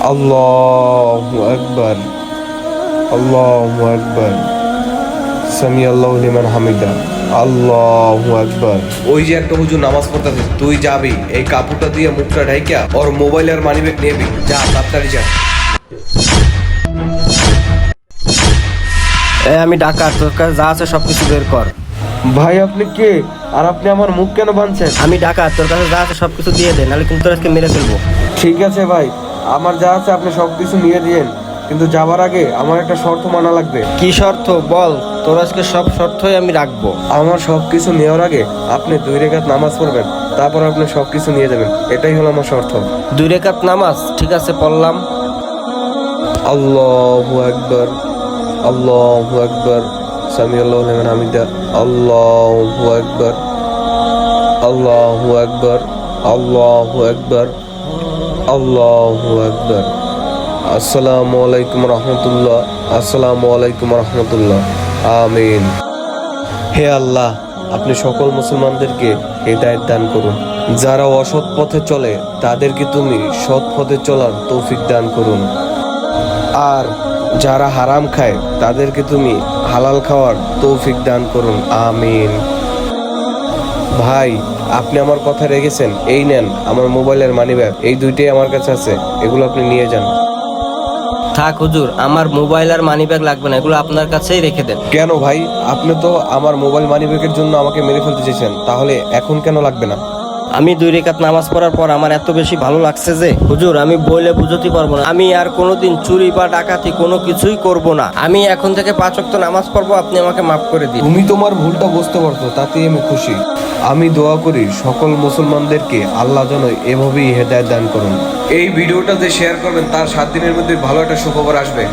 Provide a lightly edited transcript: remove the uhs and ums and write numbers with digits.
আল্লাহু আকবার, আল্লাহু আকবার, সামি আল্লাহু লিমান হামিদা, আল্লাহু আকবার। ওই যে একটা হুজুর নামাজ পড়তেছে, তুই যাবি এই কাপড়টা দিয়ে মুখটা ঢাইকা ওর মোবাইল আর মানিব্যাগ নিবি, যা তাড়াতাড়ি যা। আমি ডাকাত, তোর কাছে যা আছে সবকিছু বের কর। ভাই আপনি কে, আর আপনি আমার মুখ কেন বাঁধছেন? আমি ডাকাত, তোর কাছে যা আছে সবকিছু দিয়ে দে, নাহলে কিন্তু তোর আজকে মেরে ফেলবো। ঠিক আছে ভাই, আমার যা আছে আপনি সবকিছু নিয়ে দিয়েন, কিন্তু যাবার আগে আমার একটা শর্ত মানা লাগবে। কি শর্ত বল? তোর আজকে সব শর্তই আমি রাখবো। আমার সবকিছু নেওয়ার আগে আপনি 2 রাকাত নামাজ পড়বেন, তারপর আপনি সবকিছু নিয়ে যাবেন, এটাই হলো আমার শর্ত। 2 রাকাত নামাজ, ঠিক আছে পড়লাম। আল্লাহু আকবার, আল্লাহু আকবার, সামি আল্লাহু লিমান হামিদা, আল্লাহু আকবার, আল্লাহু আকবার, আল্লাহু আকবার, আল্লাহু আকবার। আসসালামু আলাইকুম রহমতুল্লাহ, আসসালামু আলাইকুম রহমতুল্লাহ, আমিন। হে আল্লাহ, আপনি সকল মুসলমানদেরকে হেদায়েত দান করুন। যারা অসৎ পথে চলে তাদেরকে তুমি সৎ পথে চলার তৌফিক দান করুন। আর যারা হারাম খায় তাদেরকে তুমি হালাল খাওয়ার তৌফিক দান করুন, আমিন। ভাই আপনি আমার কথা রেখেছেন, এই নেন আমার মোবাইলের মানিব্যাগ, এই দুইটাই আমার কাছে আছে, এগুলো আপনি নিয়ে যান। থাক হুজুর, আমার মোবাইল আর মানিব্যাগ লাগবে না, এগুলো আপনার কাছেই রেখে দেন। কেন ভাই, আপনি তো আমার মোবাইল মানিব্যাগের জন্য আমাকে মেরে ফেলতে চেয়েছেন, তাহলে এখন কেন লাগবে না? আমি 2 রাকাত নামাজ পড়ার পর আমার এত বেশি ভালো লাগছে যে হুজুর আমি বলে বুঝতে পারবো না। আমি আর কোনোদিন চুরি বা ডাকাতি কোনো কিছুই করব না। আমি এখন থেকে 5 ওয়াক্ত নামাজ পড়বো, আপনি আমাকে মাফ করে দিন। তুমি তোমার ভুলটা বুঝতে পারছো, তাতেই আমি খুশি। আমি দোয়া করি সকল মুসলমানদেরকে আল্লাহ যেন এভাবেই হেদায়েত দান করুন। এই ভিডিওটা যে শেয়ার করবেন তার 7 দিনের মধ্যে ভালো একটা সুখবর আসবে।